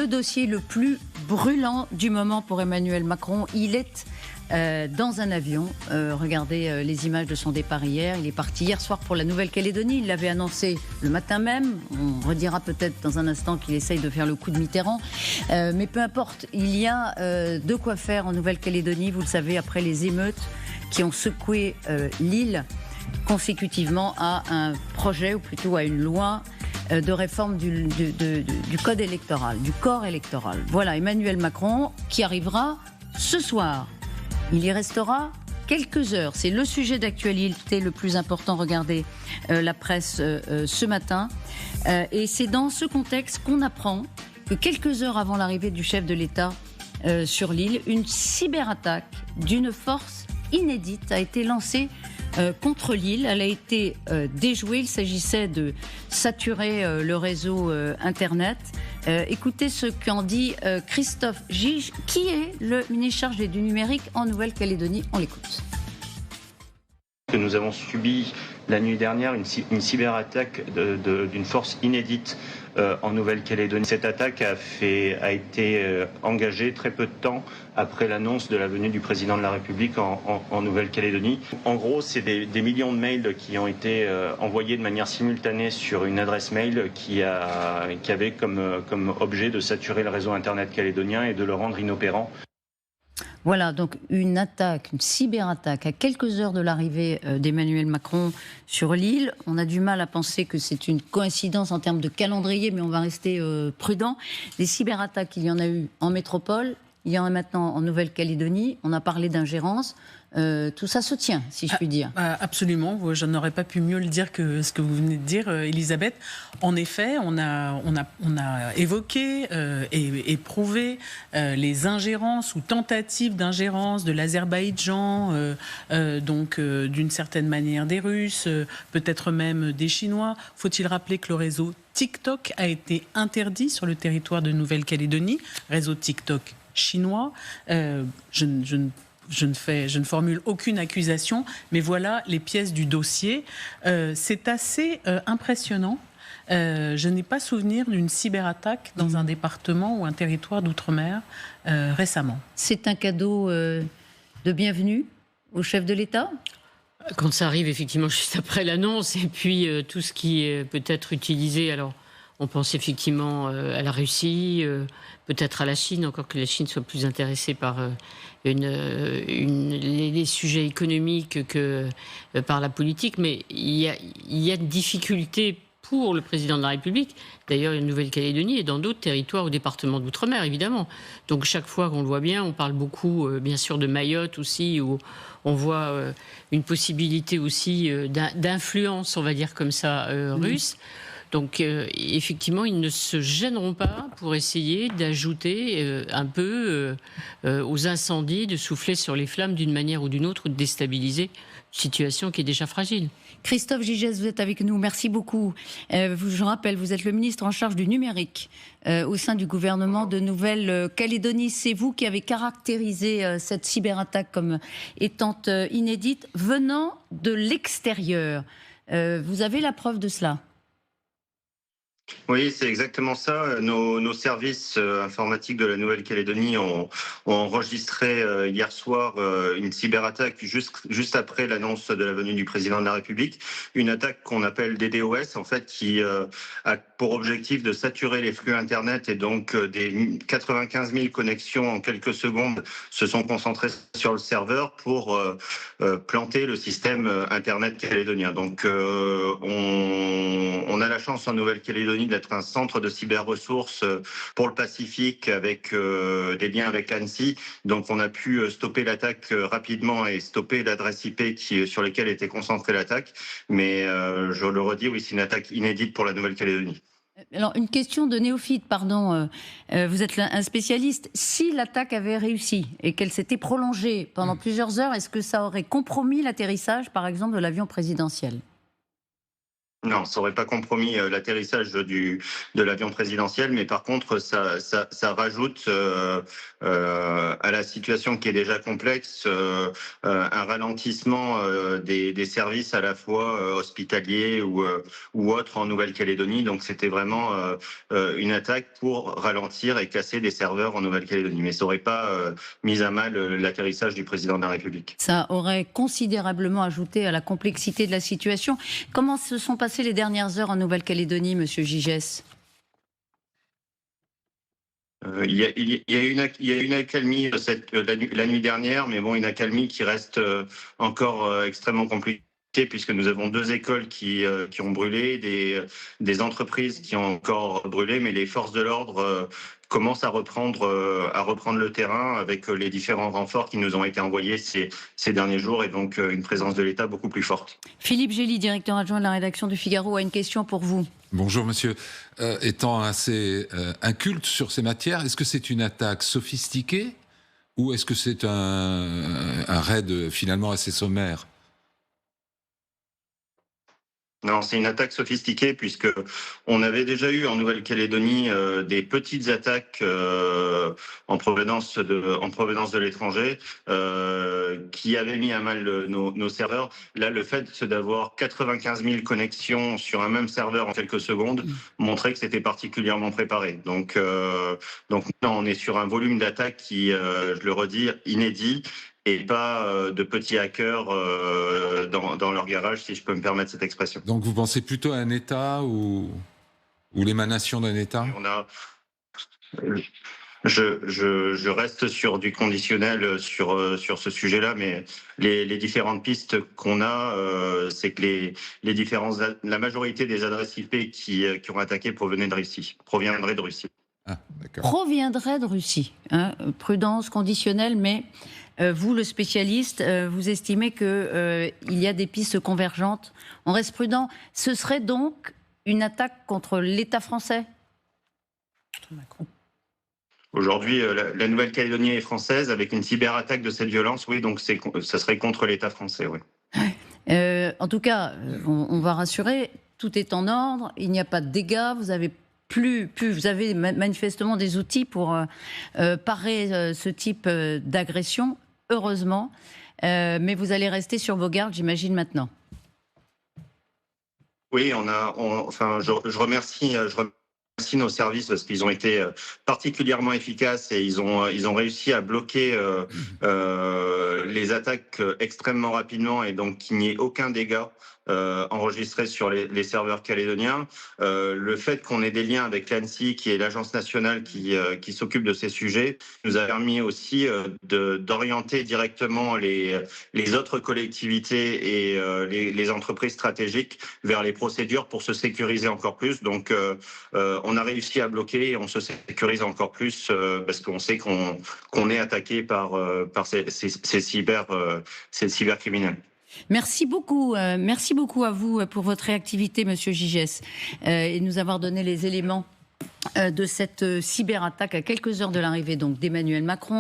le dossier le plus brûlant du moment pour Emmanuel Macron. Il est dans un avion. Regardez les images de son départ hier. Il est parti hier soir pour la Nouvelle-Calédonie. Il l'avait annoncé le matin même. On redira peut-être dans un instant qu'il essaye de faire le coup de Mitterrand. Mais peu importe, il y a de quoi faire en Nouvelle-Calédonie. Vous le savez, après les émeutes qui ont secoué l'île consécutivement à un projet, ou plutôt à une loi de réforme du code électoral, du corps électoral. Voilà, Emmanuel Macron qui arrivera ce soir. Il y restera quelques heures. C'est le sujet d'actualité le plus important. Regardez la presse ce matin. Et c'est dans ce contexte qu'on apprend que quelques heures avant l'arrivée du chef de l'État sur l'île, une cyberattaque d'une force inédite a été lancée contre l'île. Elle a été déjouée. Il s'agissait de saturer le réseau Internet. Écoutez ce qu'en dit Christophe Gige, qui est le ministre chargé du numérique en Nouvelle-Calédonie. On l'écoute. Que nous avons subi la nuit dernière une cyberattaque d'une force inédite en Nouvelle-Calédonie. Cette attaque a été engagée très peu de temps après l'annonce de la venue du président de la République en Nouvelle-Calédonie. En gros, c'est des millions de mails qui ont été envoyés de manière simultanée sur une adresse mail qui avait comme objet de saturer le réseau Internet calédonien et de le rendre inopérant. Voilà, donc une attaque, une cyberattaque à quelques heures de l'arrivée d'Emmanuel Macron sur l'île. On a du mal à penser que c'est une coïncidence en termes de calendrier, mais on va rester prudent. Des cyberattaques, il y en a eu en métropole, il y en a maintenant en Nouvelle-Calédonie. On a parlé d'ingérence. Tout ça se tient, si je puis dire. Absolument, je n'aurais pas pu mieux le dire que ce que vous venez de dire, Elisabeth. En effet, on a évoqué et prouvé les ingérences ou tentatives d'ingérence de l'Azerbaïdjan, donc d'une certaine manière des Russes, peut-être même des Chinois. Faut-il rappeler que le réseau TikTok a été interdit sur le territoire de Nouvelle-Calédonie, réseau TikTok chinois. Je ne formule aucune accusation, mais voilà les pièces du dossier. C'est assez impressionnant. Je n'ai pas souvenir d'une cyberattaque dans un département ou un territoire d'outre-mer récemment. C'est un cadeau de bienvenue au chef de l'État ? Quand ça arrive effectivement juste après l'annonce, et puis tout ce qui peut être utilisé, alors on pense effectivement à la Russie, peut-être à la Chine, encore que la Chine soit plus intéressée par les sujets économiques que par la politique. Mais il y a une difficulté pour le président de la République, d'ailleurs en Nouvelle-Calédonie et dans d'autres territoires ou départements d'outre-mer, évidemment. Donc chaque fois qu'on le voit bien, on parle beaucoup, bien sûr, de Mayotte aussi, où on voit une possibilité aussi d'influence, on va dire comme ça, russe. Donc, effectivement, ils ne se gêneront pas pour essayer d'ajouter un peu aux incendies, de souffler sur les flammes d'une manière ou d'une autre, ou de déstabiliser une situation qui est déjà fragile. Christophe Gigès, vous êtes avec nous. Merci beaucoup. Je rappelle, vous êtes le ministre en charge du numérique au sein du gouvernement de Nouvelle-Calédonie. C'est vous qui avez caractérisé cette cyberattaque comme étant inédite, venant de l'extérieur. Vous avez la preuve de cela ? Oui, c'est exactement ça. Nos services informatiques de la Nouvelle-Calédonie ont enregistré hier soir une cyberattaque juste après l'annonce de la venue du président de la République. Une attaque qu'on appelle DDoS, en fait, qui a pour objectif de saturer les flux Internet, et donc des 95 000 connexions en quelques secondes se sont concentrées sur le serveur pour planter le système Internet calédonien. Donc on a la chance en Nouvelle-Calédonie d'être un centre de cyber-ressources pour le Pacifique avec des liens avec l'ANSSI. Donc on a pu stopper l'attaque rapidement et stopper l'adresse IP sur laquelle était concentrée l'attaque. Mais je le redis, oui, c'est une attaque inédite pour la Nouvelle-Calédonie. Alors, une question de néophyte, pardon. Vous êtes un spécialiste. Si l'attaque avait réussi et qu'elle s'était prolongée pendant plusieurs heures, est-ce que ça aurait compromis l'atterrissage, par exemple, de l'avion présidentiel ? Non, ça n'aurait pas compromis l'atterrissage de l'avion présidentiel, mais par contre, ça rajoute à la situation qui est déjà complexe un ralentissement des services à la fois hospitaliers ou autres en Nouvelle-Calédonie. Donc c'était vraiment une attaque pour ralentir et casser des serveurs en Nouvelle-Calédonie. Mais ça n'aurait pas mis à mal l'atterrissage du président de la République. Ça aurait considérablement ajouté à la complexité de la situation. Comment se sont passées les dernières heures en Nouvelle-Calédonie, Monsieur Gigès? Il y a une accalmie la nuit dernière, mais bon, une accalmie qui reste encore extrêmement compliquée puisque nous avons 2 écoles qui ont brûlé, des entreprises qui ont encore brûlé, mais les forces de l'ordre commencent à reprendre le terrain avec les différents renforts qui nous ont été envoyés ces derniers jours et donc une présence de l'État beaucoup plus forte. Philippe Gély, directeur adjoint de la rédaction du Figaro, a une question pour vous. Bonjour monsieur. Étant assez inculte sur ces matières, est-ce que c'est une attaque sophistiquée ou est-ce que c'est un raid finalement assez sommaire ? Non, c'est une attaque sophistiquée puisque on avait déjà eu en Nouvelle-Calédonie des petites attaques en provenance de l'étranger qui avaient mis à mal nos serveurs. Là, le fait d'avoir 95 000 connexions sur un même serveur en quelques secondes montrait que c'était particulièrement préparé. Donc non, on est sur un volume d'attaques qui, je le redis, inédit. Et pas de petits hackers dans leur garage, si je peux me permettre cette expression. Donc vous pensez plutôt à un État ou l'émanation d'un État ? Je reste sur du conditionnel sur ce sujet-là, mais les différentes pistes qu'on a, c'est que la majorité des adresses IP qui ont attaqué proviendraient de Russie. Ah, d'accord. Proviendrait de Russie. Hein, prudence conditionnelle, mais vous, le spécialiste, vous estimez qu'il y a des pistes convergentes. On reste prudent. Ce serait donc une attaque contre l'État français ? Aujourd'hui, la Nouvelle-Calédonie est française avec une cyberattaque de cette violence. Oui, donc ça serait contre l'État français. Oui. En tout cas, on va rassurer. Tout est en ordre. Il n'y a pas de dégâts. Vous avez vous avez manifestement des outils pour parer ce type d'agression, heureusement. Mais vous allez rester sur vos gardes, j'imagine, maintenant. Oui, je remercie nos services parce qu'ils ont été particulièrement efficaces et ils ont réussi à bloquer les attaques extrêmement rapidement et donc qu'il n'y ait aucun dégât enregistré sur les serveurs calédoniens. Le fait qu'on ait des liens avec l'ANSSI, qui est l'agence nationale qui s'occupe de ces sujets, nous a permis aussi d'orienter directement les autres collectivités et les entreprises stratégiques vers les procédures pour se sécuriser encore plus. Donc, on a réussi à bloquer et on se sécurise encore plus parce qu'on sait qu'on est attaqué par ces cybercriminels. Merci beaucoup à vous pour votre réactivité, Monsieur Gigès, et nous avoir donné les éléments de cette cyberattaque à quelques heures de l'arrivée donc d'Emmanuel Macron.